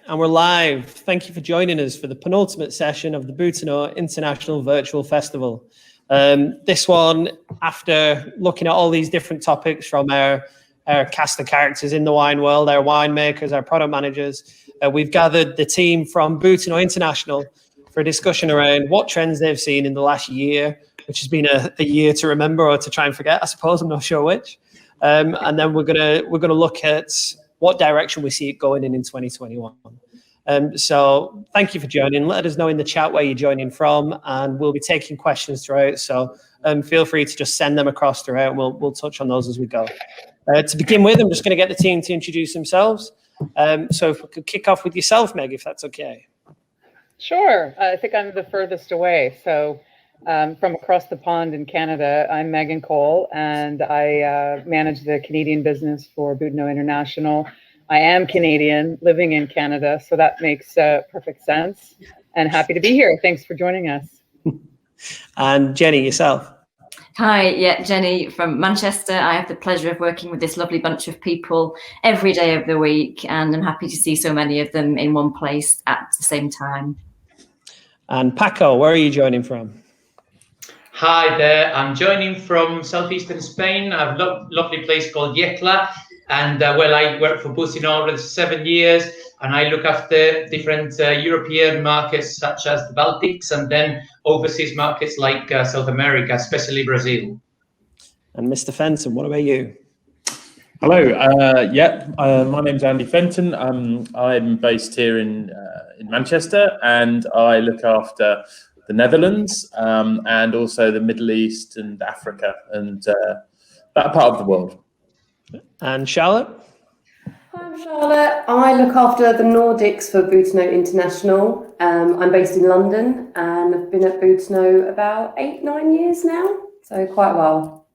And we're live. Thank you for joining us for the penultimate session of the Boutinot International Virtual Festival. This one, after looking at all these different topics from our cast of characters in the wine world, our winemakers, our product managers, we've gathered the team from Boutinot International for a discussion around what trends they've seen in the last year, which has been a year to remember or to try and forget, I suppose. I'm not sure which. And then we're gonna look at what direction we see it going in 2021. So thank you for joining. Let us know in the chat where you're joining from, and we'll be taking questions throughout. So feel free to just send them across throughout, and we'll touch on those as we go. To begin with, I'm just going to get the team to introduce themselves. So if we could kick off with yourself, Meg, if that's okay. Sure. I think I'm the furthest away. So from across the pond in Canada, I'm Megan Cole, and I manage the Canadian business for Boutinot International. I am Canadian, living in Canada, so that makes perfect sense, and happy to be here. Thanks for joining us. And Jenny, yourself. Hi, yeah, Jenny from Manchester. I have the pleasure of working with this lovely bunch of people every day of the week, and I'm happy to see so many of them in one place at the same time. And Paco, where are you joining from? Hi there, I'm joining from southeastern Spain, a lovely place called Yecla, and well, I work for Boutinot for 7 years, and I look after different European markets such as the Baltics, and then overseas markets like South America, especially Brazil. And Mr. Fenton, what about you? Hello, my name's Andy Fenton. I'm based here in Manchester, and I look after the Netherlands and also the Middle East and Africa and that part of the world. And Charlotte? Hi, I'm Charlotte. I look after the Nordics for Boutinot International. I'm based in London, and I've been at Boutinot about 8-9 years now, so quite a while.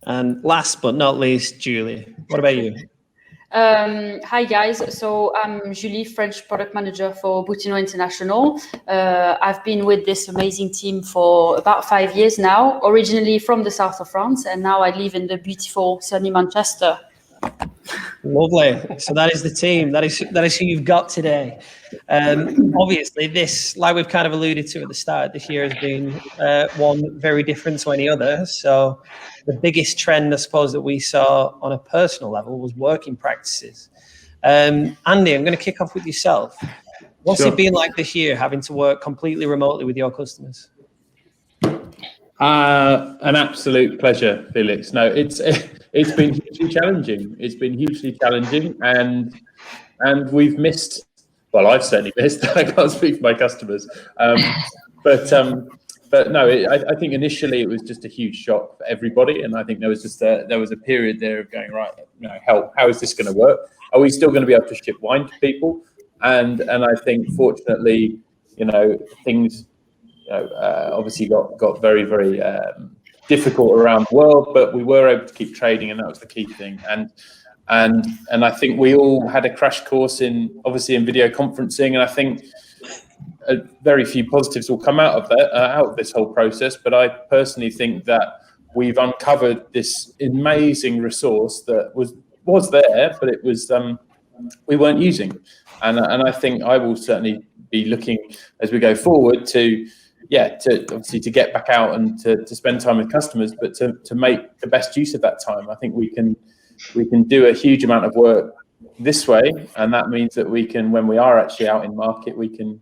And last but not least, Julie, what about you? Hi guys, so I'm Julie, French product manager for Boutinot International. I've been with this amazing team for about 5 years now, originally from the south of France, and now I live in the beautiful sunny Manchester. Lovely. So that is the team. That is who you've got today. Obviously, this, like we've kind of alluded to at the start, this year has been one very different to any other. So the biggest trend, I suppose, that we saw on a personal level was working practices. Andy, I'm going to kick off with yourself. What's it been like this year, having to work completely remotely with your customers? An absolute pleasure, Felix. No, it's been hugely challenging. It's been hugely challenging, and we've missed. Well, I've certainly missed. I can't speak for my customers, but no, I think initially it was just a huge shock for everybody, and I think there was a period there of going, right, how is this going to work? Are we still going to be able to ship wine to people? And I think fortunately, things obviously got very, very difficult around the world, but we were able to keep trading, and that was the key thing. And I think we all had a crash course in video conferencing, and I think very few positives will come out of this whole process. But I personally think that we've uncovered this amazing resource that was there, but it was we weren't using. And I think I will certainly be looking as we go forward to obviously to get back out and to spend time with customers, but to make the best use of that time. I think we can do a huge amount of work this way, and that means that we can, when we are actually out in market, we can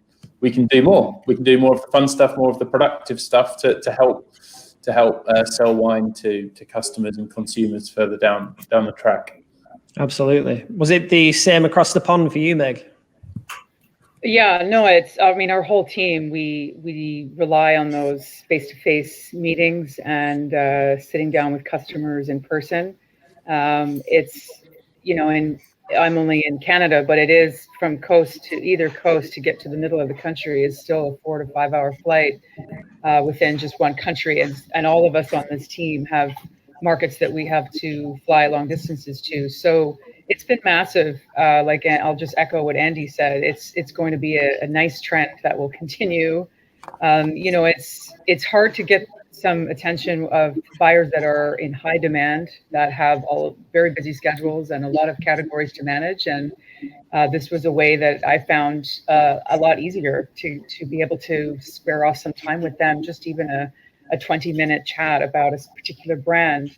do more. We can do more of the fun stuff, more of the productive stuff to help sell wine to customers and consumers further down the track. Absolutely. Was it the same across the pond for you, Meg? Yeah, no, our whole team, we rely on those face-to-face meetings and sitting down with customers in person. And I'm only in Canada, but it is from coast to either coast to get to the middle of the country is still a 4 to 5 hour flight within just one country. And all of us on this team have markets that we have to fly long distances to. So it's been massive. I'll just echo what Andy said. It's going to be a nice trend that will continue. It's hard to get some attention of buyers that are in high demand, that have all very busy schedules and a lot of categories to manage. And this was a way that I found a lot easier to be able to square off some time with them, just even a 20-minute chat about a particular brand.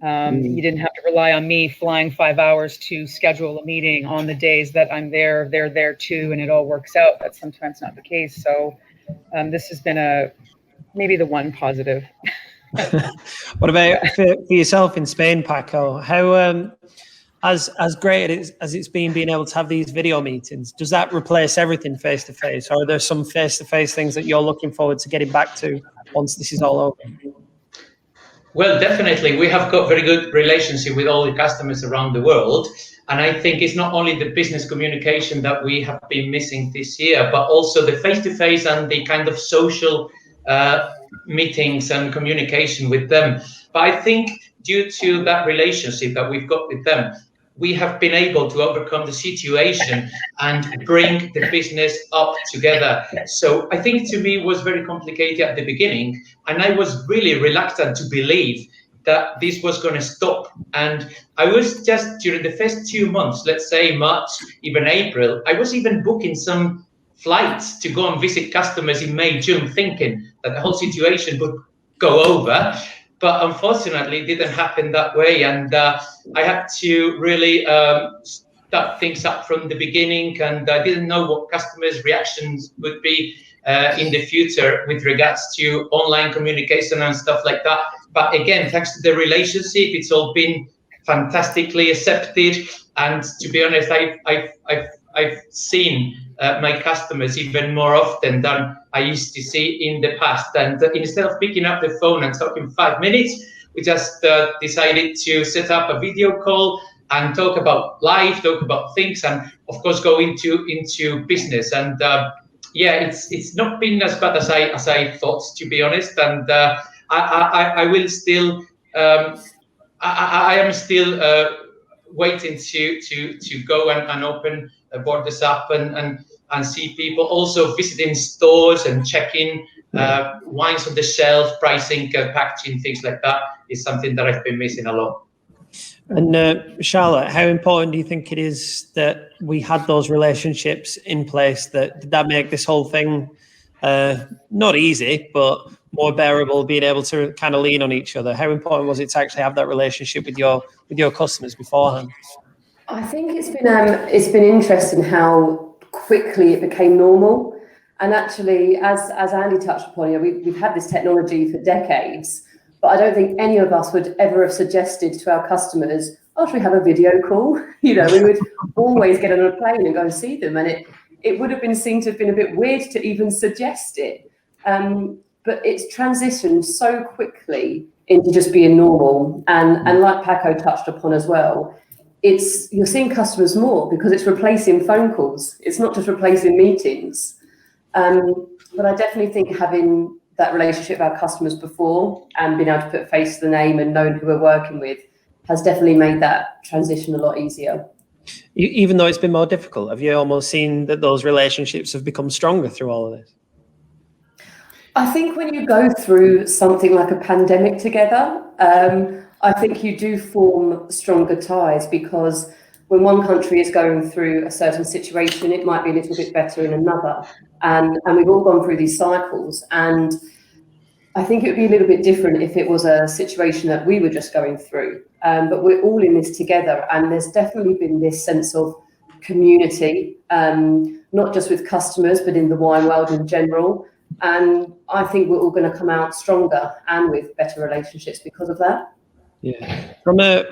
You didn't have to rely on me flying 5 hours to schedule a meeting on the days that I'm there, they're there too, and it all works out. That's sometimes not the case. So this has been maybe the one positive. What about for yourself in Spain, Paco? How as great as it's been being able to have these video meetings, does that replace everything face to face, or are there some face to face things that you're looking forward to getting back to once this is all over? Well, definitely, we have got very good relationship with all the customers around the world, and I think it's not only the business communication that we have been missing this year, but also the face-to-face and the kind of social meetings and communication with them. But I think due to that relationship that we've got with them, we have been able to overcome the situation and bring the business up together. So I think to me it was very complicated at the beginning, and I was really reluctant to believe that this was going to stop. And I was just, during the first 2 months, let's say March, even April, I was even booking some flights to go and visit customers in May, June, thinking that the whole situation would go over. But unfortunately, it didn't happen that way. And I had to really start things up from the beginning. And I didn't know what customers' reactions would be in the future with regards to online communication and stuff like that. But again, thanks to the relationship, it's all been fantastically accepted. And to be honest, I've seen my customers even more often than I used to see in the past. And instead of picking up the phone and talking 5 minutes, we just decided to set up a video call and talk about life, talk about things, and of course go into business. And it's not been as bad as I thought, to be honest. And I will still I am still waiting to go and open borders up and see people also visiting stores and checking wines on the shelf, pricing, packaging, things like that is something that I've been missing a lot. And Charlotte, how important do you think it is that we had those relationships in place? Did that make this whole thing not easy, but more bearable, being able to kind of lean on each other? How important was it to actually have that relationship with your customers beforehand? I think it's been interesting how quickly it became normal. And actually, as Andy touched upon, we've had this technology for decades, but I don't think any of us would ever have suggested to our customers, oh, should we have a video call? We would always get on a plane and go and see them. And it would have been seen to have been a bit weird to even suggest it. But it's transitioned so quickly into just being normal. And like Paco touched upon as well, you're seeing customers more because it's replacing phone calls. It's not just replacing meetings. But I definitely think having that relationship with our customers before and being able to put a face to the name and knowing who we're working with has definitely made that transition a lot easier. Even though it's been more difficult, have you almost seen that those relationships have become stronger through all of this? I think when you go through something like a pandemic together, I think you do form stronger ties, because when one country is going through a certain situation, it might be a little bit better in another. And we've all gone through these cycles. And I think it would be a little bit different if it was a situation that we were just going through. But we're all in this together. And there's definitely been this sense of community, not just with customers, but in the wine world in general. And I think we're all going to come out stronger and with better relationships because of that. Yeah.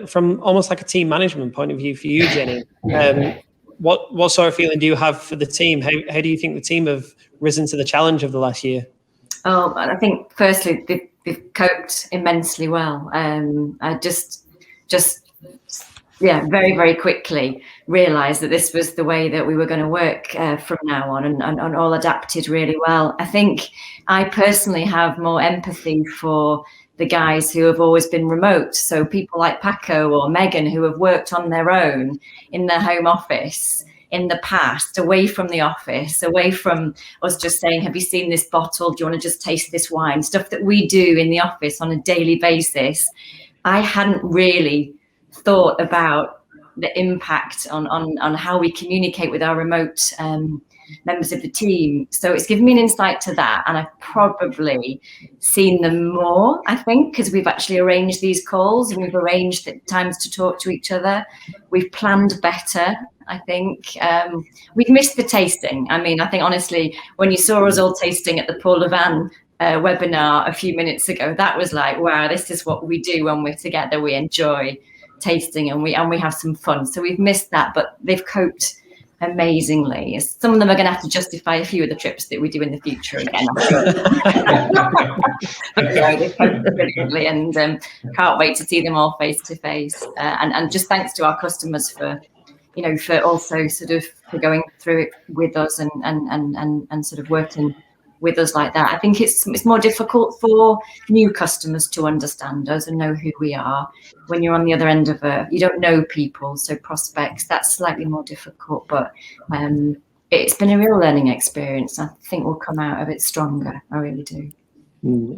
From almost like a team management point of view for you, Jenny, what sort of feeling do you have for the team? How do you think the team have risen to the challenge of the last year? Oh, I think firstly they've coped immensely well. I just very, very quickly realised that this was the way that we were going to work from now on, and all adapted really well. I think I personally have more empathy for the guys who have always been remote. So people like Paco or Megan, who have worked on their own in their home office in the past, away from the office, away from us just saying, have you seen this bottle? Do you want to just taste this wine? Stuff that we do in the office on a daily basis. I hadn't really thought about the impact on how we communicate with our remote members of the team. So it's given me an insight to that, and I've probably seen them more, I think, because we've actually arranged these calls and we've arranged times to talk to each other. We've planned better, I think. We've missed the tasting. I mean, I think honestly, when you saw us all tasting at the Paul Levan webinar a few minutes ago, that was like, wow, this is what we do when we're together. We enjoy tasting and we have some fun. So we've missed that, but they've coped amazingly. Some of them are going to have to justify a few of the trips that we do in the future again. They coped brilliantly, and can't wait to see them all face to face. And just thanks to our customers for also sort of for going through it with us and sort of working with us like that. I think it's more difficult for new customers to understand us and know who we are when you're on the other end of you don't know people, so prospects, that's slightly more difficult, but it's been a real learning experience. I think we'll come out of it stronger. I really do.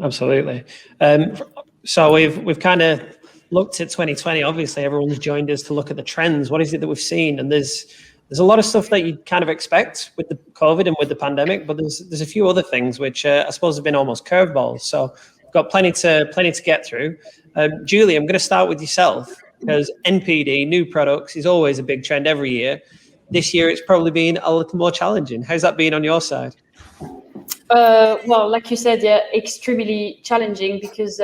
Absolutely. So we've kind of looked at 2020. Obviously, everyone's joined us to look at the trends. What is it that we've seen? And there's a lot of stuff that you kind of expect with the COVID and with the pandemic, but there's a few other things which I suppose have been almost curveballs. So we've got plenty to get through. Julie, I'm going to start with yourself, because NPD, new products, is always a big trend every year. This year, it's probably been a little more challenging. How's that been on your side? Well, like you said, yeah, extremely challenging, because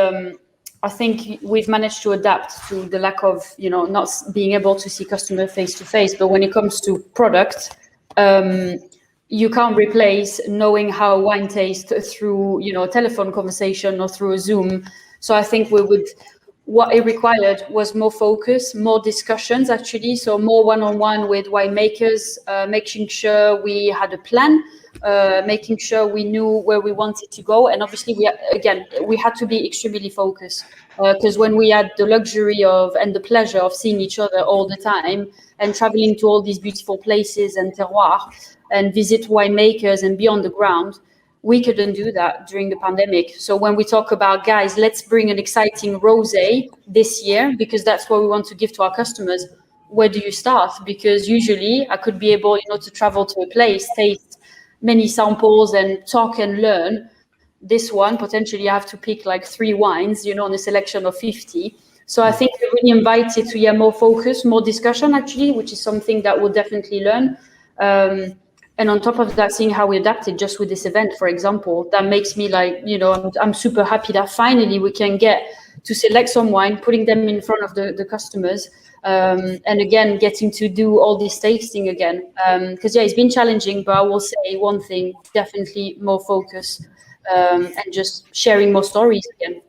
I think we've managed to adapt to the lack of, not being able to see customer face to face. But when it comes to product, you can't replace knowing how wine tastes through, a telephone conversation or through a Zoom. So I think what it required was more focus, more discussions, actually. So more one-on-one with winemakers, making sure we had a plan, making sure we knew where we wanted to go. And obviously, we had to be extremely focused, because when we had the luxury and the pleasure of seeing each other all the time and traveling to all these beautiful places and terroirs and visit winemakers and be on the ground, we couldn't do that during the pandemic. So when we talk about, guys, let's bring an exciting rosé this year, because that's what we want to give to our customers, where do you start? Because usually I could be able, to travel to a place, taste many samples and talk and learn. This one, potentially you have to pick like 3 wines, on a selection of 50. So I think we're really invited to more focus, more discussion, actually, which is something that we'll definitely learn. And on top of that, seeing how we adapted just with this event, for example, that makes me like, I'm super happy that finally we can get to select some wine, putting them in front of the customers, and again, getting to do all this tasting again. Because, it's been challenging, but I will say one thing, definitely more focus, and just sharing more stories again.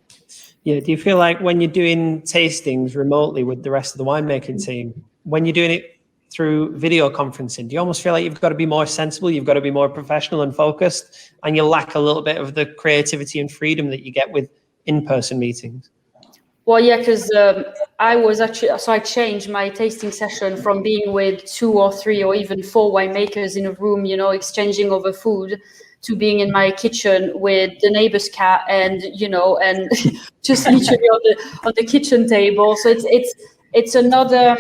Yeah, do you feel like when you're doing tastings remotely with the rest of the winemaking team, when you're doing it through video conferencing, do you almost feel like you've got to be more sensible, you've got to be more professional and focused, and you lack a little bit of the creativity and freedom that you get with in-person meetings? Well, yeah, because I changed my tasting session from being with 2 or 3 or even 4 winemakers in a room, exchanging over food, to being in my kitchen with the neighbor's cat and, and just literally on the kitchen table. So it's another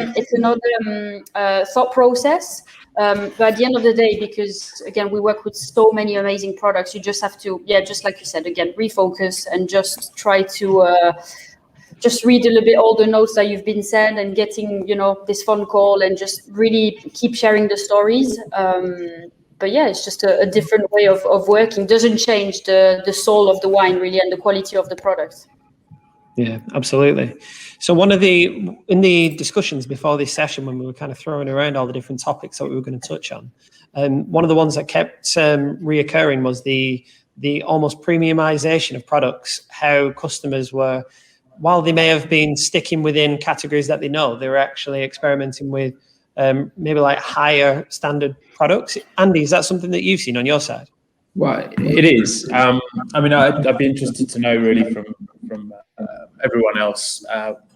thought process. But at the end of the day, because again, we work with so many amazing products, you just have to, just like you said, again, refocus and just try to just read a little bit all the notes that you've been sent and getting, this phone call, and just really keep sharing the stories. But it's just a different way of working. Doesn't change the soul of the wine really and the quality of the product. Yeah, absolutely. So in the discussions before this session, when we were kind of throwing around all the different topics that we were going to touch on, one of the ones that kept reoccurring was the almost premiumization of products, how customers were, while they may have been sticking within categories that they know, they were actually experimenting with maybe like higher standard products. Andy, is that something that you've seen on your side? Well, it is. I'd be interested to know really from everyone else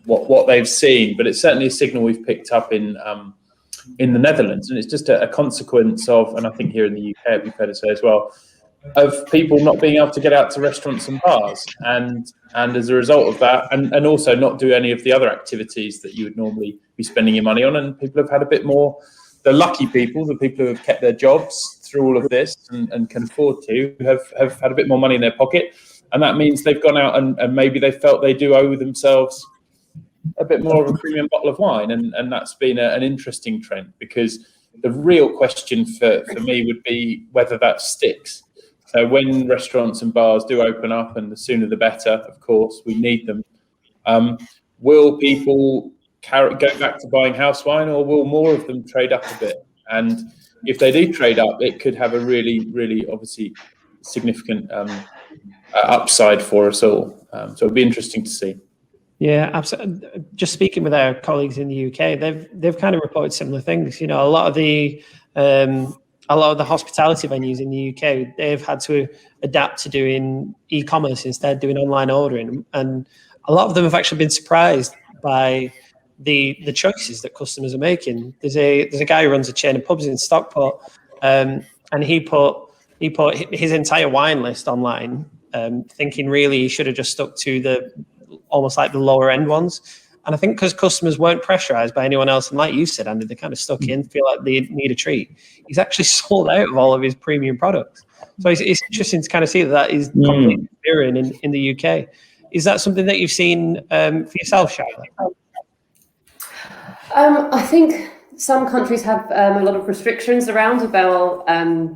what they've seen, but it's certainly a signal we've picked up in in the Netherlands, and it's just a consequence of, and I think here in the UK, it'd be fair to say as well, of people not being able to get out to restaurants and bars, and as a result of that, and also not do any of the other activities that you would normally be spending your money on, and people have had a bit more. The lucky people, the people who have kept their jobs through all of this and can afford to, have had a bit more money in their pocket, and that means they've gone out and maybe they felt they do owe themselves a bit more of a premium bottle of wine, and that's been an interesting trend, because the real question for me would be whether that sticks. So when restaurants and bars do open up, and the sooner the better, of course, we need them, will people go back to buying house wine, or will more of them trade up a bit? And if they do trade up, it could have a really, really obviously significant upside for us all. So it'll be interesting to see. Yeah, absolutely. Just speaking with our colleagues in the UK, they've kind of reported similar things. You know, a lot of the hospitality venues in the UK, they've had to adapt to doing e-commerce instead, doing online ordering, and a lot of them have actually been surprised by the choices that customers are making. There's a guy who runs a chain of pubs in Stockport, and he put his entire wine list online, thinking really he should have just stuck to almost like the lower end ones. And I think because customers weren't pressurized by anyone else, and like you said, Andy, they kind of stuck in, feel like they need a treat. He's actually sold out of all of his premium products. So it's interesting to kind of see that is completely mirroring in the UK. Is that something that you've seen for yourself, Charlotte? I think some countries have a lot of restrictions around about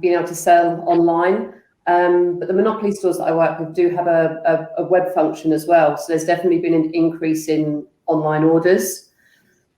being able to sell online. But the monopoly stores that I work with do have a web function as well. So there's definitely been an increase in online orders.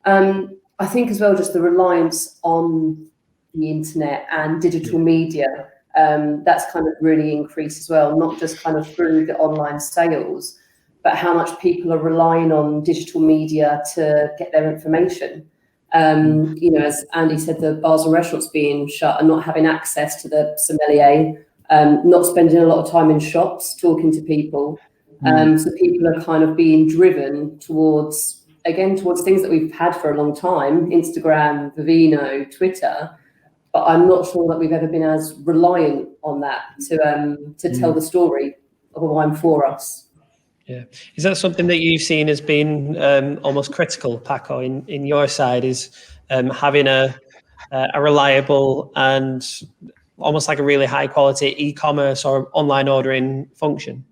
I think as well, just the reliance on the internet and digital media, that's kind of really increased as well, not just kind of through the online sales, but how much people are relying on digital media to get their information. You know, as Andy said, the bars and restaurants being shut and not having access to the sommelier, not spending a lot of time in shops talking to people. So people are kind of being driven towards things that we've had for a long time, Instagram, Boutinot, Twitter, but I'm not sure that we've ever been as reliant on that to tell the story of a wine for us. Yeah. Is that something that you've seen has been almost critical, Paco, in your side, is having a reliable and almost like a really high quality e-commerce or online ordering function?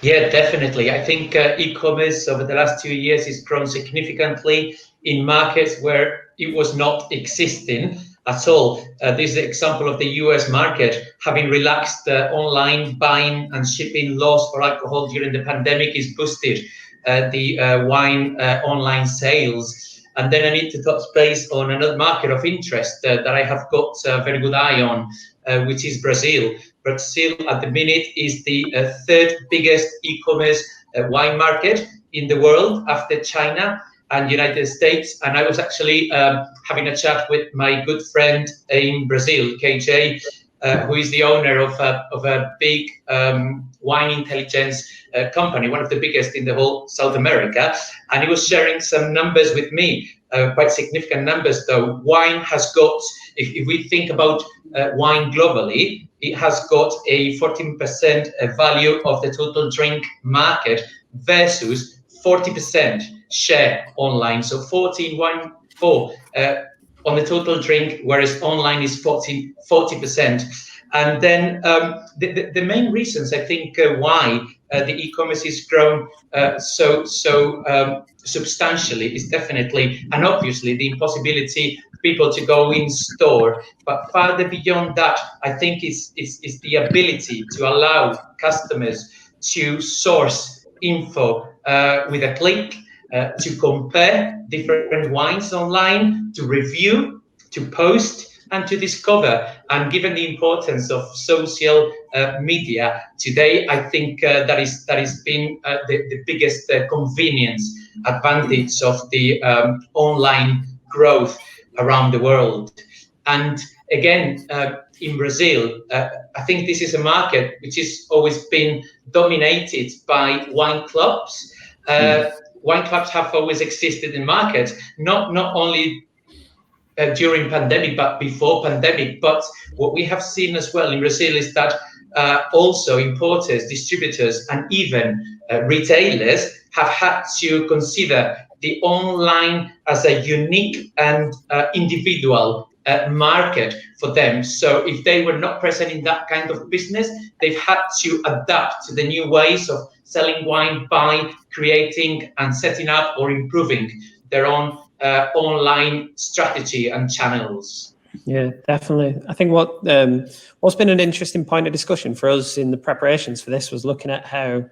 Yeah, definitely. I think e-commerce over the last 2 years has grown significantly in markets where it was not existing at all. This is the example of the US market having relaxed online buying and shipping laws for alcohol during the pandemic is boosted the wine online sales. And then I need to touch base on another market of interest that I have got a very good eye on, which is Brazil. Brazil at the minute is the third biggest e-commerce wine market in the world after China and United States. And I was actually having a chat with my good friend in Brazil, KJ, who is the owner of a big wine intelligence company, one of the biggest in the whole South America. And he was sharing some numbers with me, quite significant numbers though. Wine has got, if we think about wine globally, it has got a 14% value of the total drink market versus 40% share online. So 14.4 on the total drink, whereas online is 40%. And then the main reasons I think why the e-commerce is grown so substantially is definitely and obviously the impossibility for people to go in store. But farther beyond that, I think is the ability to allow customers to source info with a click, to compare different wines online, to review, to post, and to discover. And given the importance of social media today, I think that is been the biggest convenience advantage of the online growth around the world. And again, in Brazil, I think this is a market which has always been dominated by wine clubs. Wine clubs have always existed in markets, not only during pandemic, but before pandemic. But what we have seen as well in Brazil is that also importers, distributors, and even retailers have had to consider the online as a unique and individual market for them. So if they were not present in that kind of business, they've had to adapt to the new ways of selling wine by creating and setting up or improving their own online strategy and channels. Yeah, definitely. I think what's been an interesting point of discussion for us in the preparations for this was looking at how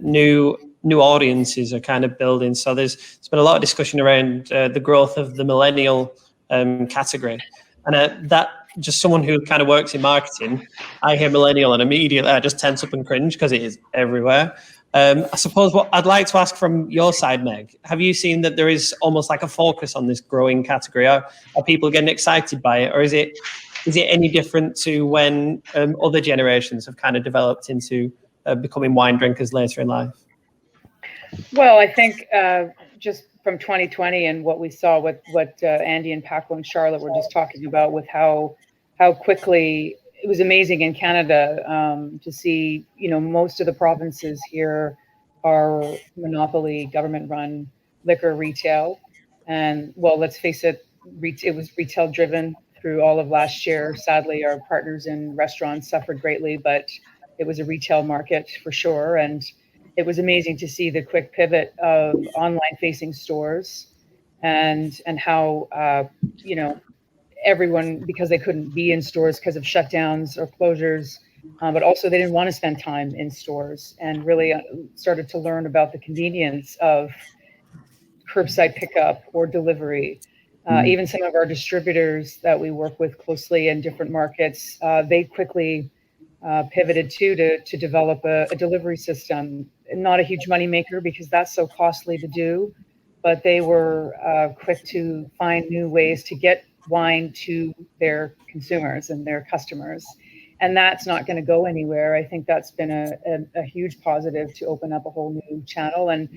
new audiences are kind of building. So there's been a lot of discussion around the growth of the millennial category, and that just someone who kind of works in marketing, I hear millennial and immediately I just tense up and cringe because it is everywhere. I suppose what I'd like to ask from your side, Meg, have you seen that there is almost like a focus on this growing category? Are people getting excited by it, or is it any different to when other generations have kind of developed into becoming wine drinkers later in life? Well, I think just from 2020 and what we saw with what Andy and Paco and Charlotte were just talking about, with how quickly it was amazing in Canada to see, most of the provinces here are monopoly government-run liquor retail, and well, let's face it, it was retail driven through all of last year. Sadly, our partners in restaurants suffered greatly, but it was a retail market for sure, and it was amazing to see the quick pivot of online-facing stores, and how everyone, because they couldn't be in stores because of shutdowns or closures, but also they didn't want to spend time in stores, and really started to learn about the convenience of curbside pickup or delivery. Even some of our distributors that we work with closely in different markets, they quickly pivoted to develop a delivery system. Not a huge moneymaker because that's so costly to do, but they were quick to find new ways to get wine to their consumers and their customers. And that's not going to go anywhere. I think that's been a huge positive to open up a whole new channel. And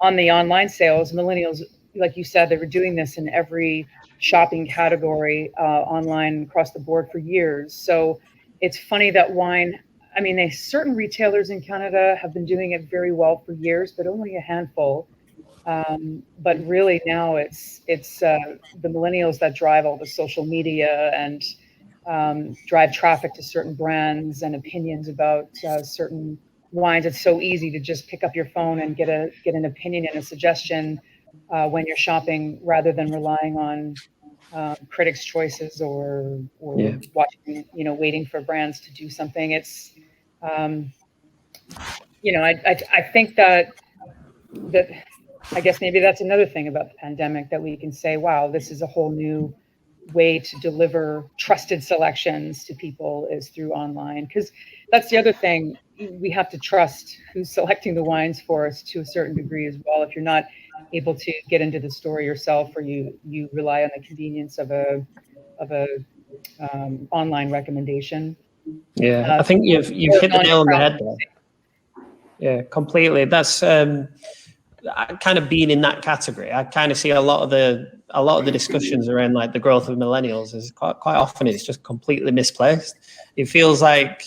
on the online sales, millennials, like you said, they were doing this in every shopping category online across the board for years. So it's funny that wine, certain retailers in Canada have been doing it very well for years, but only a handful. But really now it's the millennials that drive all the social media and drive traffic to certain brands and opinions about certain wines. It's so easy to just pick up your phone and get an opinion and a suggestion when you're shopping, rather than relying on critics' choices or watching, waiting for brands to do something. It's I think that I guess maybe that's another thing about the pandemic, that we can say, wow, this is a whole new way to deliver trusted selections to people, is through online. Because that's the other thing, we have to trust who's selecting the wines for us to a certain degree as well. If you're not able to get into the store yourself, or you rely on the convenience of a online recommendation. Yeah, I think you've hit the nail on the head there. Yeah, completely. That's kind of being in that category. I kind of see a lot of the discussions around like the growth of millennials is quite often it's just completely misplaced. It feels like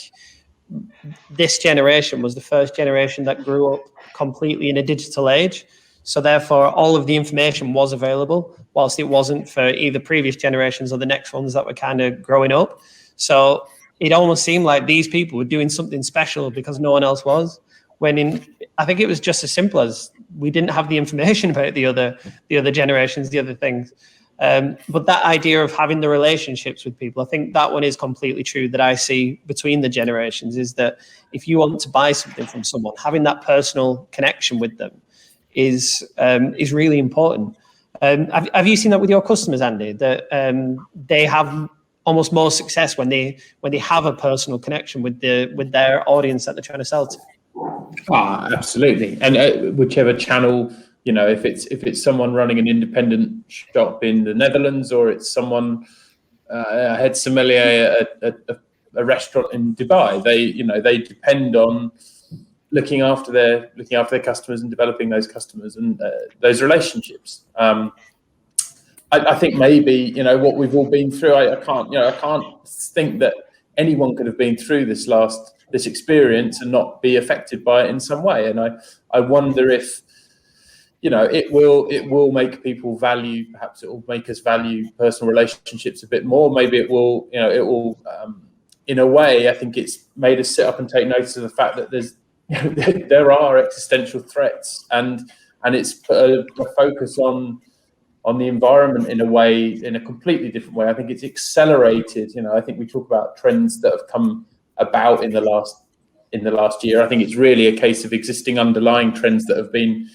this generation was the first generation that grew up completely in a digital age. So therefore, all of the information was available, whilst it wasn't for either previous generations or the next ones that were kind of growing up. So it almost seemed like these people were doing something special because no one else was. When I think it was just as simple as we didn't have the information about the other generations, the other things. But that idea of having the relationships with people, I think that one is completely true that I see between the generations, is that if you want to buy something from someone, having that personal connection with them is really important. Have you seen that with your customers, Andy, that they have almost more success when they have a personal connection with their audience that they're trying to sell to? Absolutely. And whichever channel, if it's someone running an independent shop in the Netherlands, or it's someone a head sommelier at a restaurant in Dubai, they depend on looking after their customers and developing those customers and those relationships. I think maybe, what we've all been through, I can't think that anyone could have been through this experience and not be affected by it in some way. And I wonder if, it will make people value, perhaps it will make us value personal relationships a bit more. Maybe it will, in a way, I think it's made us sit up and take notice of the fact that there are existential threats, and it's put a focus on the environment in a completely different way. I think it's accelerated. I think we talk about trends that have come about in the last year. I think it's really a case of existing underlying trends that have been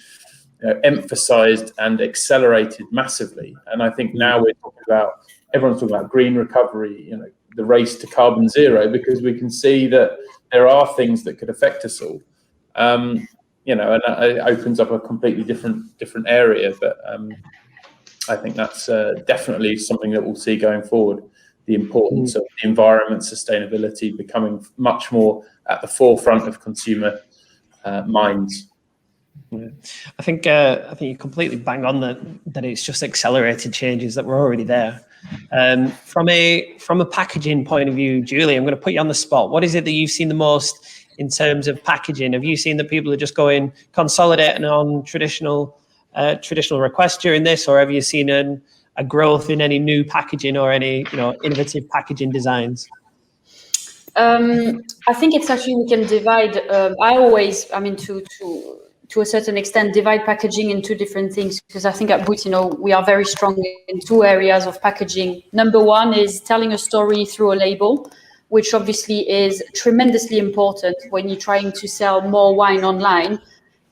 emphasized and accelerated massively. And I think now everyone's talking about green recovery, the race to carbon zero, because we can see that there are things that could affect us all. And it opens up a completely different area. But I think that's definitely something that we'll see going forward. The importance of the environment, sustainability becoming much more at the forefront of consumer minds. Yeah. I think you completely bang on that it's just accelerated changes that were already there. From a packaging point of view, Julie, I'm going to put you on the spot. What is it that you've seen the most in terms of packaging? Have you seen that people are just going consolidating on traditional requests during this, or have you seen a growth in any new packaging or any innovative packaging designs? I think it's actually, we can divide. To a certain extent, divide packaging into different things, because I think at Boutinot we are very strong in two areas of packaging. Number one is telling a story through a label, which obviously is tremendously important when you're trying to sell more wine online.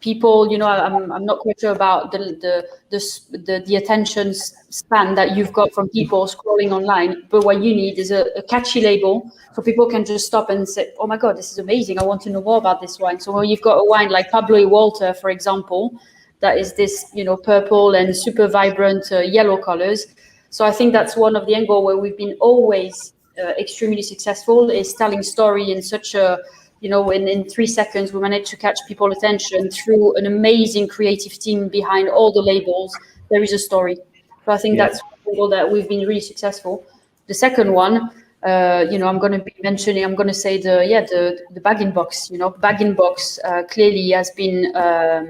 People, I'm not quite sure about the attention span that you've got from people scrolling online, but what you need is a catchy label so people can just stop and say, oh my God, this is amazing, I want to know more about this wine. So when you've got a wine like Pablo y Walter, for example, that is this, purple and super vibrant yellow colors. So I think that's one of the angles where we've been always extremely successful, is telling story in such a, in 3 seconds, we managed to catch people's attention through an amazing creative team behind all the labels. There is a story. So I think that's one angle that we've been really successful. The second one, I'm going to say the bag-in-box. Bag-in-box clearly has been, a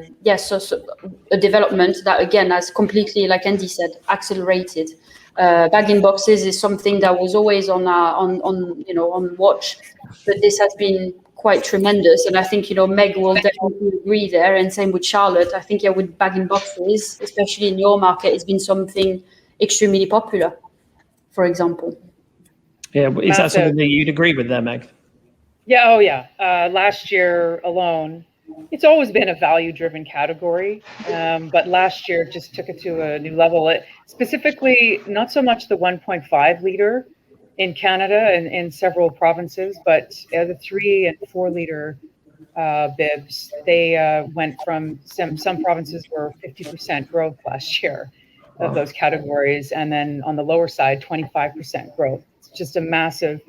development that, again, has completely, like Andy said, accelerated. Bag-in-boxes is something that was always on watch, but this has been quite tremendous. And I think, Meg will definitely agree there, and same with Charlotte. I think, with bag-in-boxes, especially in your market, it's been something extremely popular, for example. Yeah, is that something that you'd agree with there, Meg? Yeah, oh yeah. Last year alone, it's always been a value-driven category, but last year just took it to a new level. Specifically, not so much the 1.5 liter in Canada and in several provinces, but the 3 and 4 liter bibs, they went from some provinces were 50% growth last year of those categories, and then on the lower side, 25% growth. It's just a massive,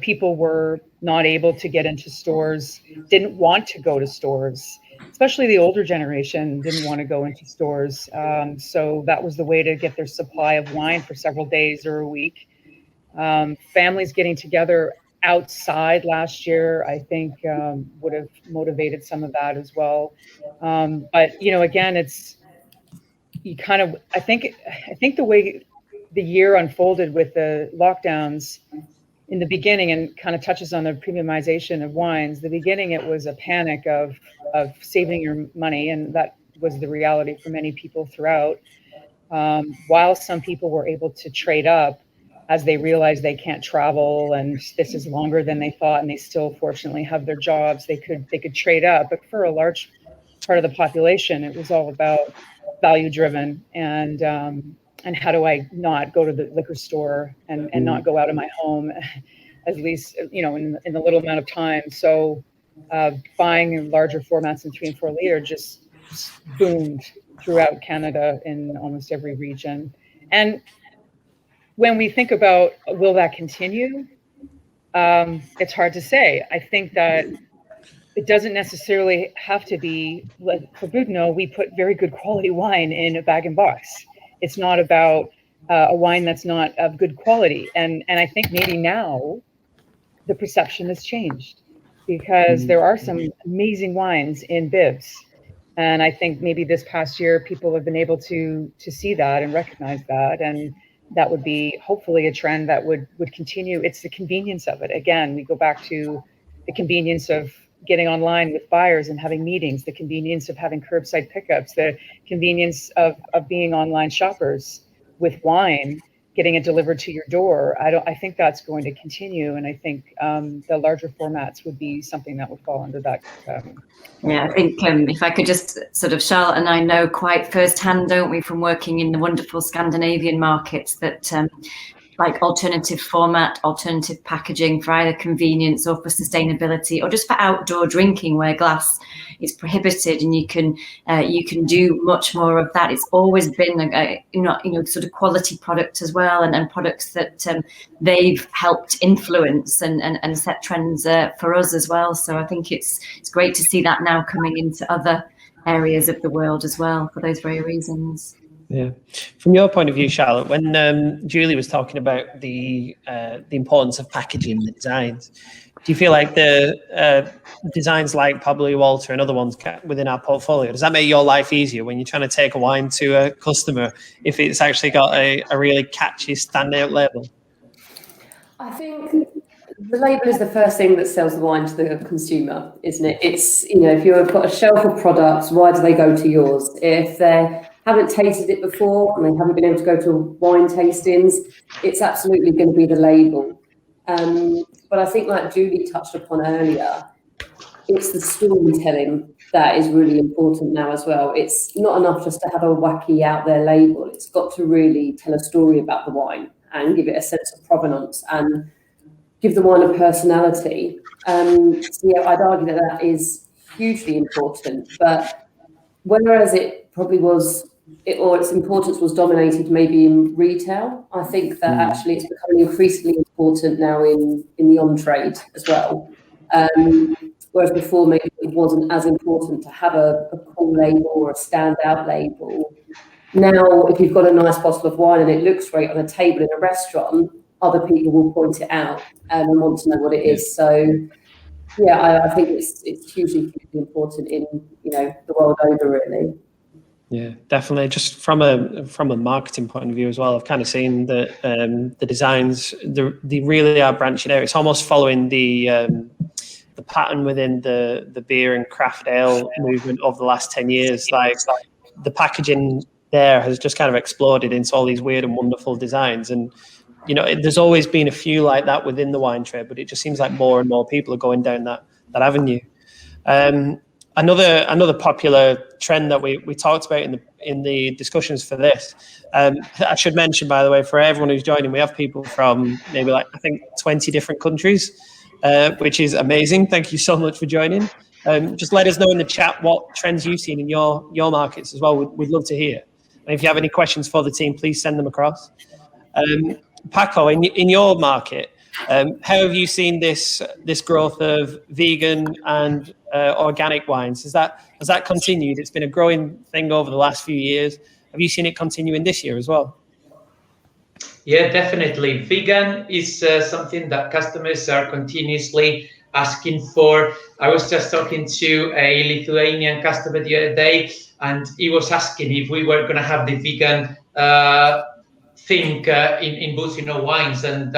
people were not able to get into stores, didn't want to go to stores, especially the older generation didn't want to go into stores. So that was the way to get their supply of wine for several days or a week. Families getting together outside last year, I think, would have motivated some of that as well. But, again, I think the way the year unfolded with the lockdowns in the beginning, and kind of touches on the premiumization of wines. The beginning, it was a panic of saving your money, and that was the reality for many people throughout. While some people were able to trade up as they realized they can't travel, and this is longer than they thought, and they still fortunately have their jobs, they could trade up. But for a large part of the population, it was all about value driven, and how do I not go to the liquor store and not go out of my home, at least, in the little amount of time. So buying in larger formats in 3 and 4 liter just boomed throughout Canada in almost every region. And when we think about, will that continue? It's hard to say. I think that it doesn't necessarily have to be, like for Boutinot, we put very good quality wine in a bag-in-box. It's not about a wine that's not of good quality. And I think maybe now the perception has changed, because there are some amazing wines in BIVs. And I think maybe this past year, people have been able to see that and recognize that. And that would be hopefully a trend that would continue. It's the convenience of it. Again, we go back to the convenience of getting online with buyers and having meetings, the convenience of having curbside pickups, the convenience of being online shoppers with wine, getting it delivered to your door. I think that's going to continue. And I think the larger formats would be something that would fall under that. Yeah, I think if I could just sort of, Charlotte and I know quite firsthand, don't we, from working in the wonderful Scandinavian markets, that like alternative format, alternative packaging for either convenience or for sustainability, or just for outdoor drinking where glass is prohibited, and you can do much more of that. It's always been a sort of quality product as well, and products that they've helped influence and set trends for us as well. So I think it's great to see that now coming into other areas of the world as well for those very reasons. Yeah. From your point of view, Charlotte, when Julie was talking about the importance of packaging, the designs, do you feel like the designs like Pablo Walter and other ones within our portfolio, does that make your life easier when you're trying to take a wine to a customer if it's actually got a really catchy standout label? I think the label is the first thing that sells the wine to the consumer, isn't it? It's, if you've got a shelf of products, why do they go to yours? If they haven't tasted it before and they haven't been able to go to wine tastings, it's absolutely going to be the label. But I think, like Julie touched upon earlier, it's the storytelling that is really important now as well. It's not enough just to have a wacky out there label. It's got to really tell a story about the wine and give it a sense of provenance and give the wine a personality. So yeah, I'd argue that is hugely important. But whereas it probably was, its importance was dominated maybe in retail, I think that actually it's becoming increasingly important now in the on-trade as well. Whereas before maybe it wasn't as important to have a cool label or a standout label. Now, if you've got a nice bottle of wine and it looks great on a table in a restaurant, other people will point it out and want to know what it is. So yeah, I think it's hugely important in the world over, really. Yeah, definitely. Just from a marketing point of view as well, I've kind of seen that the designs, they really are branching out. It's almost following the pattern within the beer and craft ale movement of the last 10 years. Like the packaging there has just kind of exploded into all these weird and wonderful designs. And there's always been a few like that within the wine trade, but it just seems like more and more people are going down that avenue. Another popular trend that we talked about in the discussions for this, I should mention, by the way, for everyone who's joining, we have people from maybe I think 20 different countries, which is amazing. Thank you so much for joining. Just let us know in the chat what trends you've seen in your markets as well. We'd love to hear. And if you have any questions for the team, please send them across. Paco, in your market, how have you seen this growth of vegan and organic wines? Has that continued? It's been a growing thing over the last few years. Have you seen it continuing this year as well? Yeah, definitely. Vegan is something that customers are continuously asking for. I was just talking to a Lithuanian customer the other day, and he was asking if we were going to have the vegan thing in Boutinot wines. And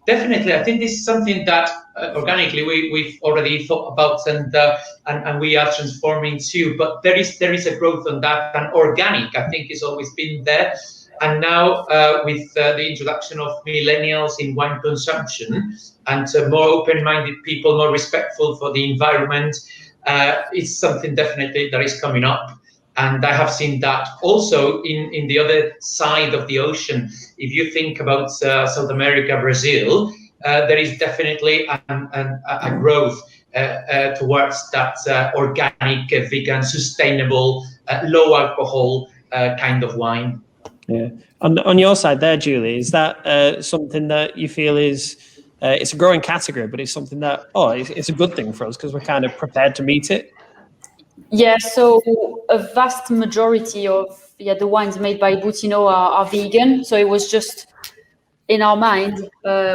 definitely, I think this is something that organically we've already thought about, and we are transforming too. But there is a growth on that, and organic, I think, has always been there. And now with the introduction of millennials in wine consumption and more open-minded people, more respectful for the environment, it's something definitely that is coming up. And I have seen that also in the other side of the ocean. If you think about South America, Brazil, there is definitely a growth towards that organic, vegan, sustainable, low alcohol kind of wine. Yeah. On your side there, Julie, is that something that you feel is it's a growing category, but it's something that it's a good thing for us because we're kind of prepared to meet it? Yeah, so a vast majority of the wines made by Boutinot are vegan. So it was just in our mind,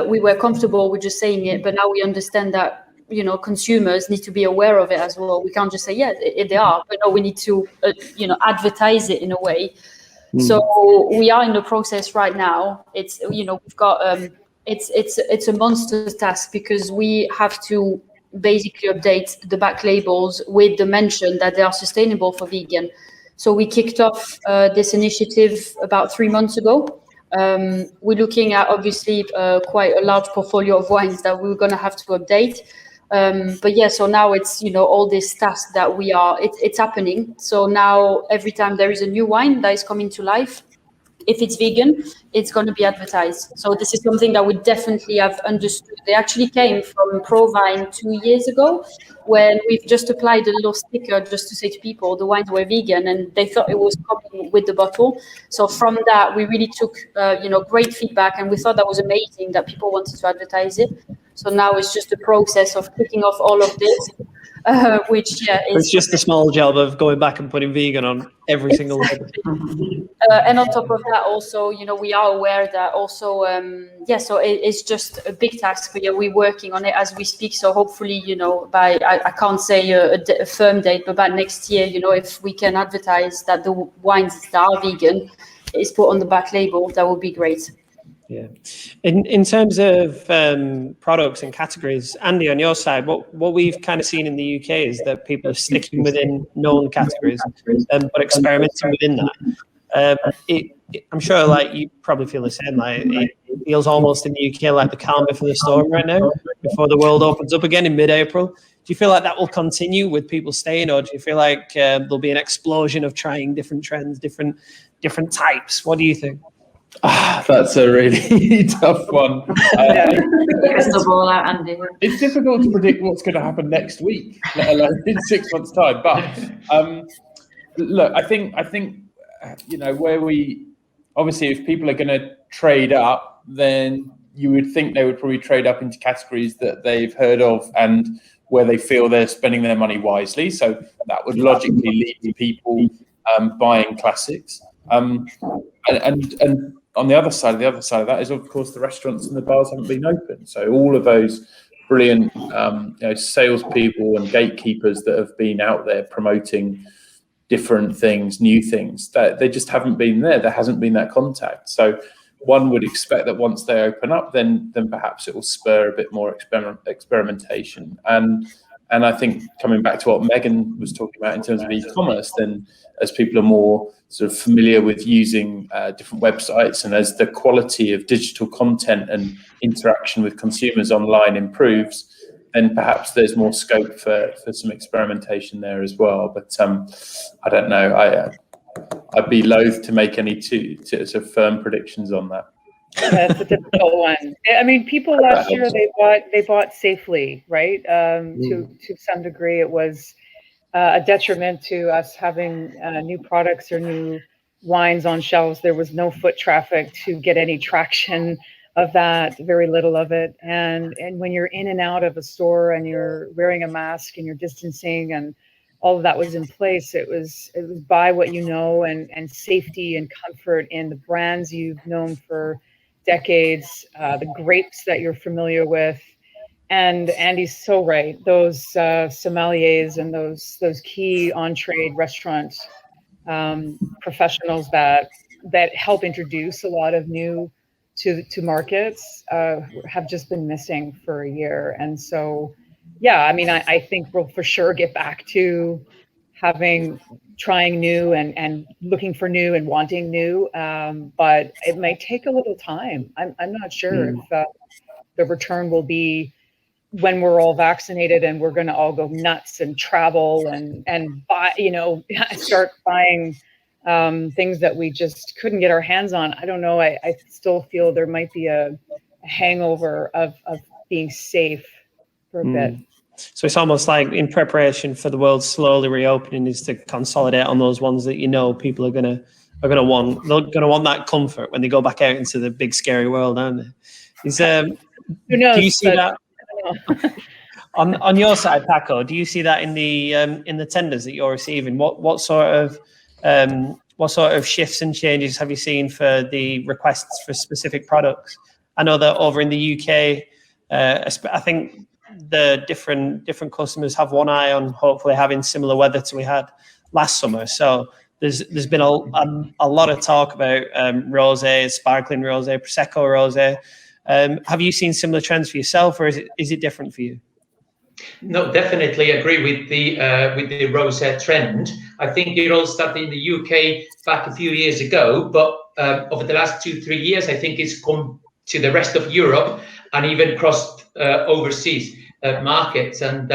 we were comfortable with just saying it, but now we understand that, you know, consumers need to be aware of it as well. We can't just say, yeah, they are, but no, we need to, you know, advertise it in a way. So we are in the process right now. It's, you know, we've got, it's a monster task because we have to basically update the back labels with the mention that they are sustainable for vegan. So we kicked off this initiative about 3 months ago. We're looking at obviously quite a large portfolio of wines that we're going to have to update. But yeah, so now it's, you know, all this task that it's happening. So now every time there is a new wine that is coming to life, if it's vegan, it's going to be advertised. So this is something that we definitely have understood. They actually came from Provine 2 years ago when we've just applied a little sticker just to say to people the wines were vegan, and they thought it was coming with the bottle. So from that, we really took, you know, great feedback, and we thought that was amazing that people wanted to advertise it. So now it's just a process of kicking off all of this, which it's just a small job of going back and putting vegan on every single label. And on top of that, also, you know, we are aware that also, so it's just a big task, but yeah, we're working on it as we speak. So hopefully, you know, by, I can't say a firm date, but by next year, you know, if we can advertise that the wines that are vegan is put on the back label, that would be great. Yeah. In terms of products and categories, Andy, on your side, what we've kind of seen in the UK is that people are sticking within known categories, but experimenting within that. I'm sure, like, you probably feel the same. Like, it feels almost in the UK like the calm before the storm right now, before the world opens up again in mid-April. Do you feel like that will continue with people staying, or do you feel like there'll be an explosion of trying different trends, different types? What do you think? That's a really tough one. It's difficult to predict what's going to happen next week, let alone in 6 months' time. But look, I think you know, where we obviously, if people are going to trade up, then you would think they would probably trade up into categories that they've heard of and where they feel they're spending their money wisely. So that would logically lead to people buying classics. And on the other side of that is, of course, the restaurants and the bars haven't been open. So all of those brilliant you know, salespeople and gatekeepers that have been out there promoting different things, new things, that they just haven't been there. There hasn't been that contact. So one would expect that once they open up, then perhaps it will spur a bit more experimentation. And I think, coming back to what Megan was talking about in terms of e-commerce, then as people are more sort of familiar with using different websites, and as the quality of digital content and interaction with consumers online improves, then perhaps there's more scope for some experimentation there as well. But I don't know. I'd be loath to make any too sort of firm predictions on that. That's a difficult one. I mean, people last year, they bought safely, right? To some degree, it was a detriment to us having new products or new wines on shelves. There was no foot traffic to get any traction of that, very little of it. And when you're in and out of a store and you're wearing a mask and you're distancing and all of that was in place, it was buy what you know, and safety and comfort in the brands you've known for decades, the grapes that you're familiar with. And Andy's so right. Those sommeliers and those key on-trade restaurant professionals that help introduce a lot of new to markets have just been missing for a year. And so, yeah, I mean, I think we'll for sure get back to trying new and looking for new and wanting new, but it may take a little time. I'm not sure if the return will be when we're all vaccinated and we're going to all go nuts and travel and buy, you know, start buying things that we just couldn't get our hands on. I don't know. I still feel there might be a hangover of being safe for a bit. So it's almost like, in preparation for the world slowly reopening, is to consolidate on those ones that, you know, people are gonna want. They're gonna want that comfort when they go back out into the big scary world, aren't they? Who knows? Do you see that on your side, Paco? Do you see that in the tenders that you're receiving? What sort of what sort of shifts and changes have you seen for the requests for specific products? I know that over in the UK, I think the different customers have one eye on hopefully having similar weather to we had last summer. So there's been a lot of talk about rosé, sparkling rosé, prosecco rosé. Have you seen similar trends for yourself, or is it different for you? No, definitely agree with the rosé trend. I think it all started in the UK back a few years ago, but over the last 2-3 years, I think it's come to the rest of Europe and even crossed overseas markets. And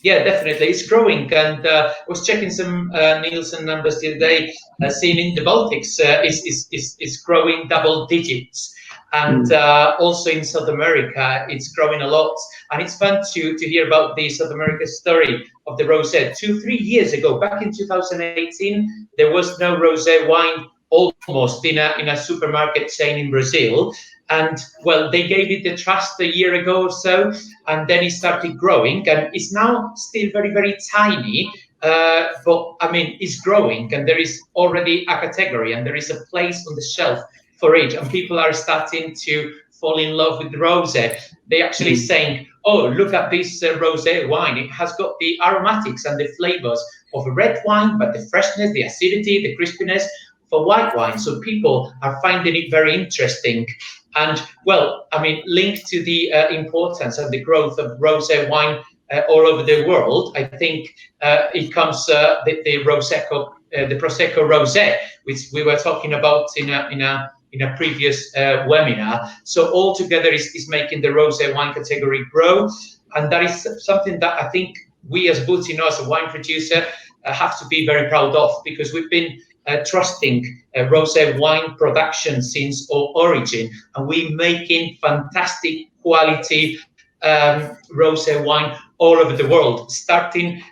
yeah, definitely it's growing. And I was checking some Nielsen numbers the other day, seeing in the Baltics is growing double digits. And also in South America, it's growing a lot. And it's fun to hear about the South America story of the rosé. 2-3 years ago, back in 2018, there was no rosé wine almost in a supermarket chain in Brazil. And well, they gave it a trust a year ago or so, and then it started growing, and it's now still very, very tiny. But I mean, it's growing, and there is already a category, and there is a place on the shelf for it, and people are starting to fall in love with the rosé. They actually saying, "Oh, look at this rosé wine! It has got the aromatics and the flavors of a red wine, but the freshness, the acidity, the crispiness for white wine." So people are finding it very interesting. And well, I mean, linked to the importance and the growth of rosé wine all over the world, I think it comes the prosecco rosé, which we were talking about in a previous webinar. So altogether is making the rosé wine category grow, and that is something that I think we as Boutinot, as a wine producer, have to be very proud of, because we've been trusting rosé wine production since our origin, and we're making fantastic quality rosé wine all over the world, starting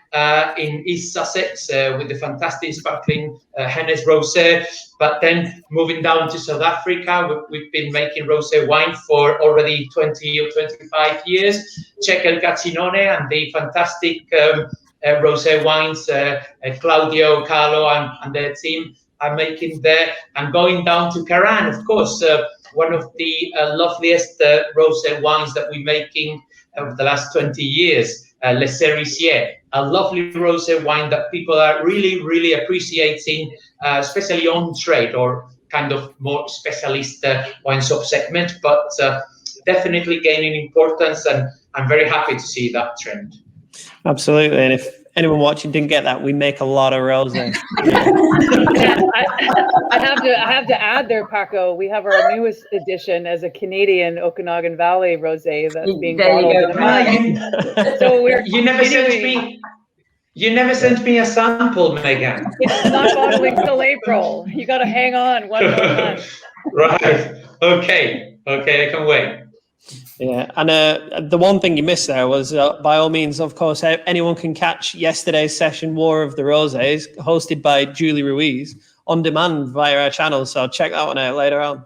in East Sussex with the fantastic sparkling Hennes rosé, but then moving down to South Africa. We've been making rosé wine for already 20 or 25 years. Check El Cacinone and the fantastic rosé wines Claudio, Carlo and their team are making there, and going down to Caran, of course, one of the loveliest rosé wines that we're making over the last 20 years, Le Cerisier, a lovely rosé wine that people are really, really appreciating, especially on trade or kind of more specialist wine shop segment, but definitely gaining importance, and I'm very happy to see that trend. Absolutely. And if anyone watching didn't get that, we make a lot of rosé. I have to add there, Paco, we have our newest edition as a Canadian Okanagan Valley rosé that's being bottled in America. So you never sent me a sample, Megan. It's not bottling till April. You got to hang on one more month. Right. Okay, I can wait. Yeah, and the one thing you missed there was, by all means, of course, anyone can catch yesterday's session, War of the Rosés, hosted by Julie Ruiz, on demand via our channel. So check that one out later on.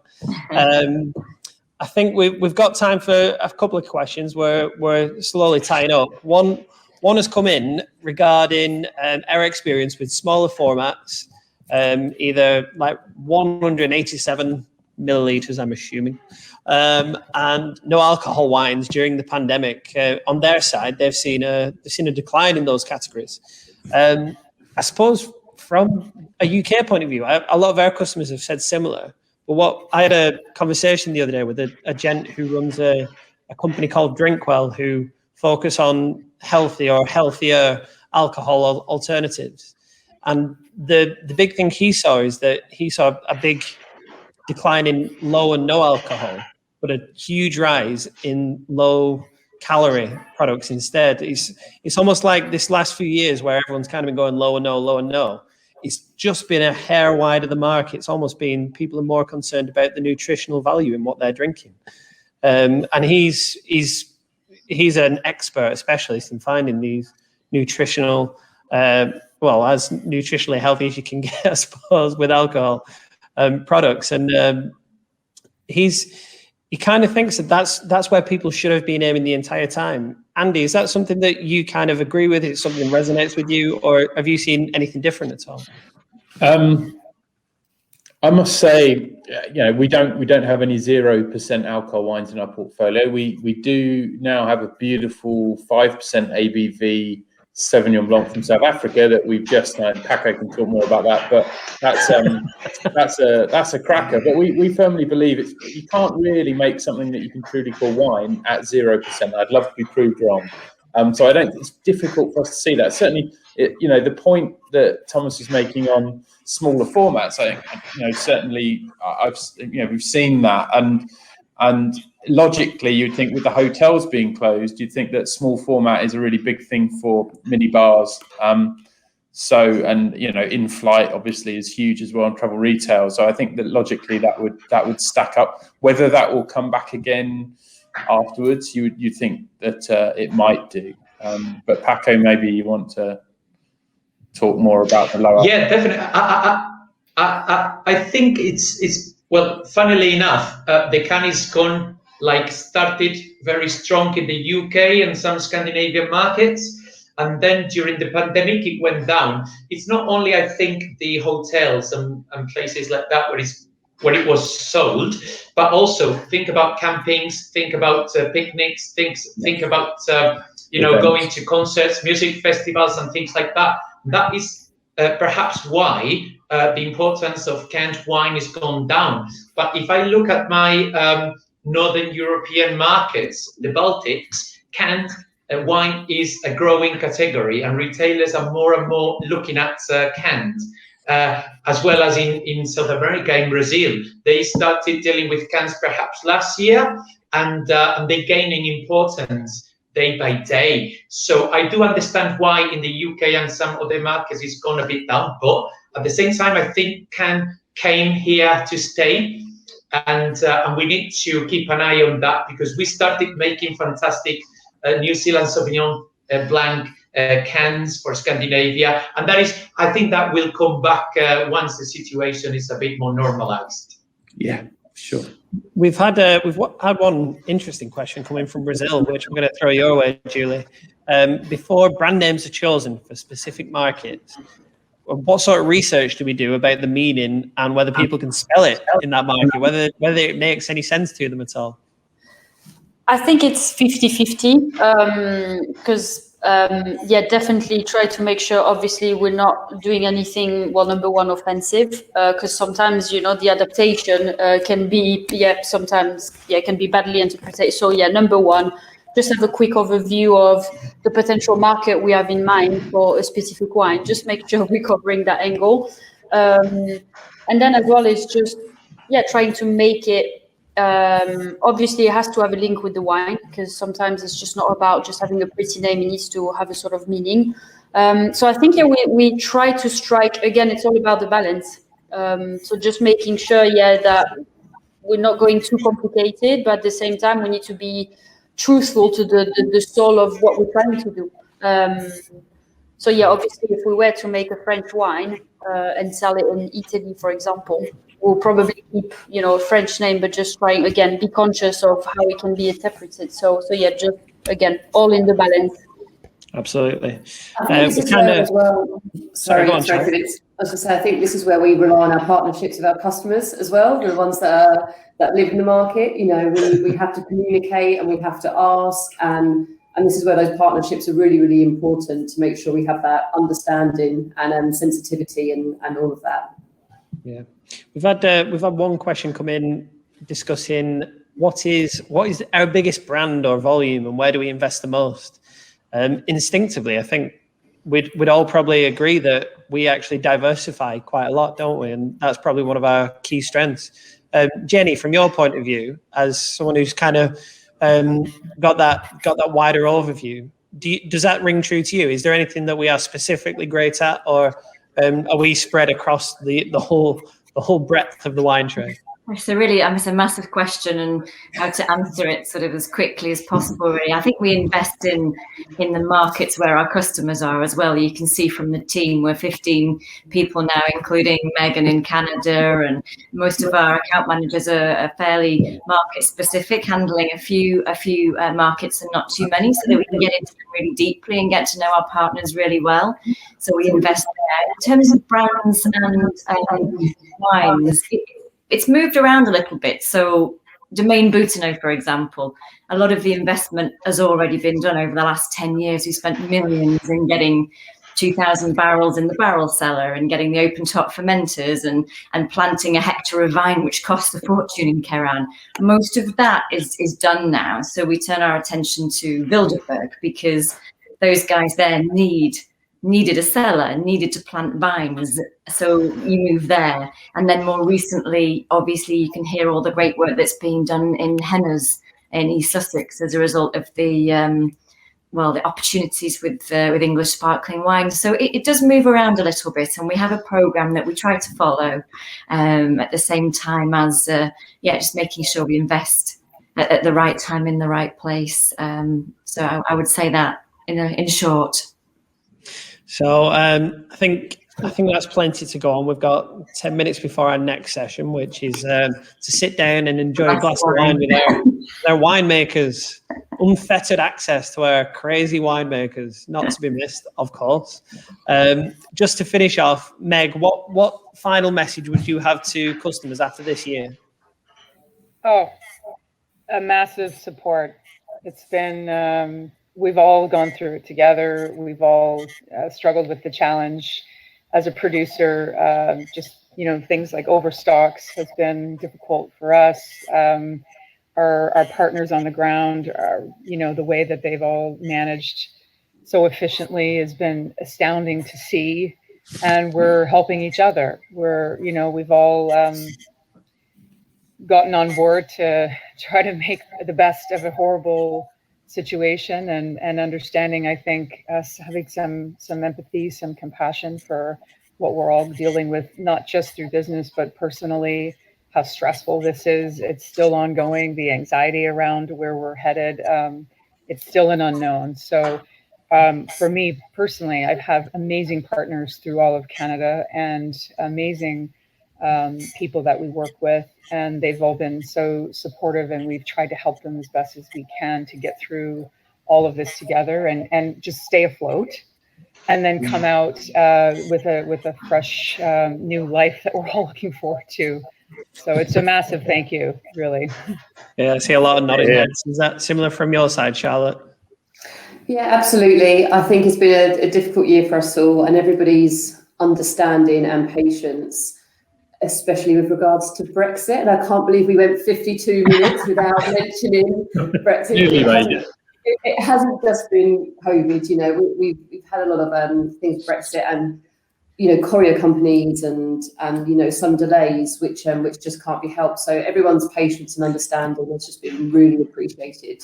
I think we've got time for a couple of questions. We're slowly tying up. One has come in regarding our experience with smaller formats, either like 187 milliliters, I'm assuming, and no alcohol wines during the pandemic. On their side, they've seen a decline in those categories. I suppose from a UK point of view, a lot of our customers have said similar. But I had a conversation the other day with a gent who runs a company called Drinkwell, who focus on healthy or healthier alcohol alternatives. And the big thing he saw is that he saw a big decline in low and no alcohol, but a huge rise in low calorie products instead. It's almost like this last few years where everyone's kind of been going low and no. It's just been a hair wide of the mark. It's almost been, people are more concerned about the nutritional value in what they're drinking. And he's an expert, a specialist in finding these nutritional, as nutritionally healthy as you can get, I suppose, with alcohol products. And he kind of thinks that's where people should have been aiming the entire time. Andy, is that something that you kind of agree with? Is it something that resonates with you, or have you seen anything different at all? I must say, we don't have any 0% alcohol wines in our portfolio. We do now have a beautiful 5% ABV Sauvignon Blanc from South Africa that we've just Paco can talk more about that, but that's a cracker. But we firmly believe you can't really make something that you can truly call wine at 0%. I'd love to be proved wrong. So it's difficult for us to see that. Certainly, the point that Thomas is making on smaller formats, I think, certainly we've seen that, and logically, you'd think with the hotels being closed, you'd think that small format is a really big thing for mini bars. In flight obviously is huge as well in travel retail. So I think that logically that would stack up. Whether that will come back again afterwards, you think that it might do. But Paco, maybe you want to talk more about the lower. Yeah, definitely. I think it's well. Funnily enough, the can is gone. Started very strong in the UK and some Scandinavian markets, and then during the pandemic it went down. It's not only, I think, the hotels and places like that where it was sold, but also think about campings, think about picnics, think about going to concerts, music festivals, and things like that. That is perhaps why the importance of canned wine has gone down. But if I look at my Northern European markets, the Baltics, canned wine is a growing category, and retailers are more and more looking at canned. As well as in South America, in Brazil, they started dealing with cans perhaps last year, and they're gaining importance day by day. So I do understand why in the UK and some other markets it's gone a bit down, but at the same time, I think can came here to stay, and we need to keep an eye on that, because we started making fantastic New Zealand Sauvignon Blanc cans for Scandinavia, and I think that will come back once the situation is a bit more normalized. Yeah, sure. We've had one interesting question coming from Brazil, which I'm going to throw your way, Julie. Before brand names are chosen for specific markets, what sort of research do we do about the meaning and whether people can spell it in that market, whether it makes any sense to them at all? I think it's 50-50, because definitely try to make sure, obviously, we're not doing anything, number one, offensive, because sometimes, the adaptation can be, can be badly interpreted. So number one, just have a quick overview of the potential market we have in mind for a specific wine. Just make sure we're covering that angle. And then as well is just, trying to make it, obviously it has to have a link with the wine, because sometimes it's just not about just having a pretty name. It needs to have a sort of meaning. So I think we try to strike, again, it's all about the balance. So just making sure that we're not going too complicated, but at the same time we need to be truthful to the soul of what we're trying to do. So obviously if we were to make a French wine and sell it in Italy, for example, we'll probably keep, a French name, but just trying, again, be conscious of how it can be interpreted. So just, again, all in the balance. Absolutely. I think this is where as well. Sorry, Felix. I was going to say, I think this is where we rely on our partnerships with our customers as well, the ones that live in the market. We have to communicate and we have to ask, and this is where those partnerships are really, really important to make sure we have that understanding and sensitivity and all of that. Yeah, we've had one question come in discussing what is our biggest brand or volume, and where do we invest the most? Instinctively, I think we'd all probably agree that we actually diversify quite a lot, don't we? And that's probably one of our key strengths. Jenny, from your point of view, as someone who's kind of got that wider overview, does that ring true to you? Is there anything that we are specifically great at, or are we spread across the whole breadth of the wine trade? It's a massive question, and how to answer it sort of as quickly as possible. Really, I think we invest in the markets where our customers are as well. You can see from the team, we're 15 people now, including Megan in Canada, and most of our account managers are fairly market specific, handling a few markets and not too many, so that we can get into them really deeply and get to know our partners really well. So we invest there. In terms of brands and wines, it's moved around a little bit. So Domaine Boutinot, for example, a lot of the investment has already been done over the last 10 years. We spent millions in getting 2,000 barrels in the barrel cellar and getting the open top fermenters and planting a hectare of vine, which costs a fortune in Keran. Most of that is done now. So we turn our attention to Wildeburg, because those guys there needed a cellar, needed to plant vines, so you move there. And then more recently, obviously, you can hear all the great work that's being done in Henners in East Sussex as a result of the opportunities with English sparkling wine. So it does move around a little bit, and we have a program that we try to follow at the same time as just making sure we invest at the right time in the right place. So I would say that in short. So I think that's plenty to go on. We've got 10 minutes before our next session, which is to sit down and enjoy a glass of wine with our winemakers. Unfettered access to our crazy winemakers, not to be missed, of course. Just to finish off, Meg, what final message would you have to customers after this year? Oh, a massive support. It's been... we've all gone through it together. We've all struggled with the challenge as a producer. Things like overstocks has been difficult for us. Our partners on the ground are, the way that they've all managed so efficiently has been astounding to see. And we're helping each other. We've all gotten on board to try to make the best of a horrible situation, and understanding, I think, us having some empathy, some compassion for what we're all dealing with, not just through business, but personally, how stressful this is. It's still ongoing, the anxiety around where we're headed. It's still an unknown. So for me personally, I've had amazing partners through all of Canada and amazing people that we work with, and they've all been so supportive, and we've tried to help them as best as we can to get through all of this together and just stay afloat, and then come out with a fresh new life that we're all looking forward to. So it's a massive thank you, really. Yeah, I see a lot of nodding heads. Is that similar from your side, Charlotte? Yeah, absolutely. I think it's been a difficult year for us all, and everybody's understanding and patience, especially with regards to Brexit. And I can't believe we went 52 minutes without mentioning Brexit. It hasn't just been COVID, we've had a lot of things, Brexit and, courier companies and some delays, which just can't be helped. So everyone's patience and understanding has just been really appreciated.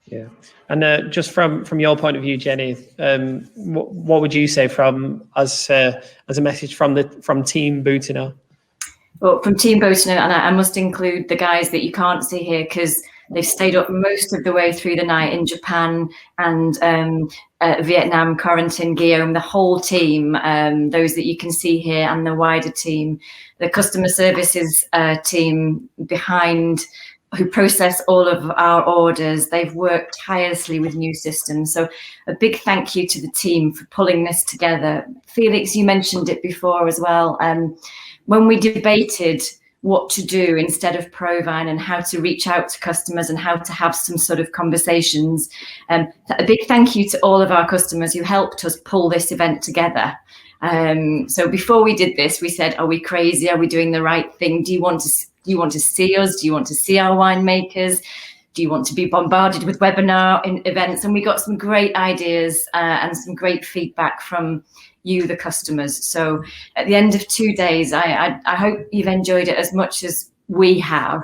Yeah. And just from your point of view, Jenny, what would you say as a message from Team Boutinot? Well, from Team Boutinot, and I must include the guys that you can't see here because they've stayed up most of the way through the night in Japan and Vietnam, Corentin, Guillaume, the whole team, those that you can see here, and the wider team, the customer services team behind, who process all of our orders. They've worked tirelessly with new systems. So a big thank you to the team for pulling this together. Felix, you mentioned it before as well. When we debated what to do instead of Provine and how to reach out to customers and how to have some sort of conversations, a big thank you to all of our customers who helped us pull this event together. So before we did this, we said, are we crazy? Are we doing the right thing? Do you want to see us? Do you want to see our winemakers? Do you want to be bombarded with webinar events? And we got some great ideas and some great feedback from you, the customers. So at the end of 2 days, I hope you've enjoyed it as much as we have.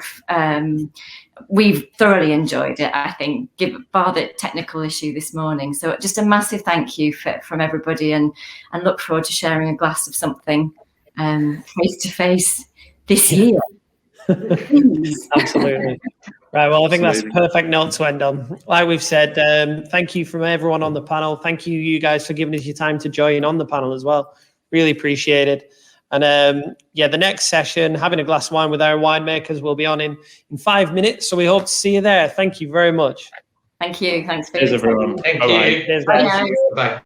We've thoroughly enjoyed it, I think, bar the technical issue this morning. So just a massive thank you from everybody, and look forward to sharing a glass of something face to face this year. Absolutely. Right. Well, I think that's a Absolutely. perfect note to end on. Like we've said, thank you from everyone on the panel. Thank you guys for giving us your time to join on the panel as well. Really appreciate it. And yeah, the next session, having a glass of wine with our winemakers, will be on in 5 minutes. So we hope to see you there. Thank you very much. Thank you. Thanks for Cheers, everyone. Thank Bye-bye. you. Cheers, Bye, guys. guys. Bye.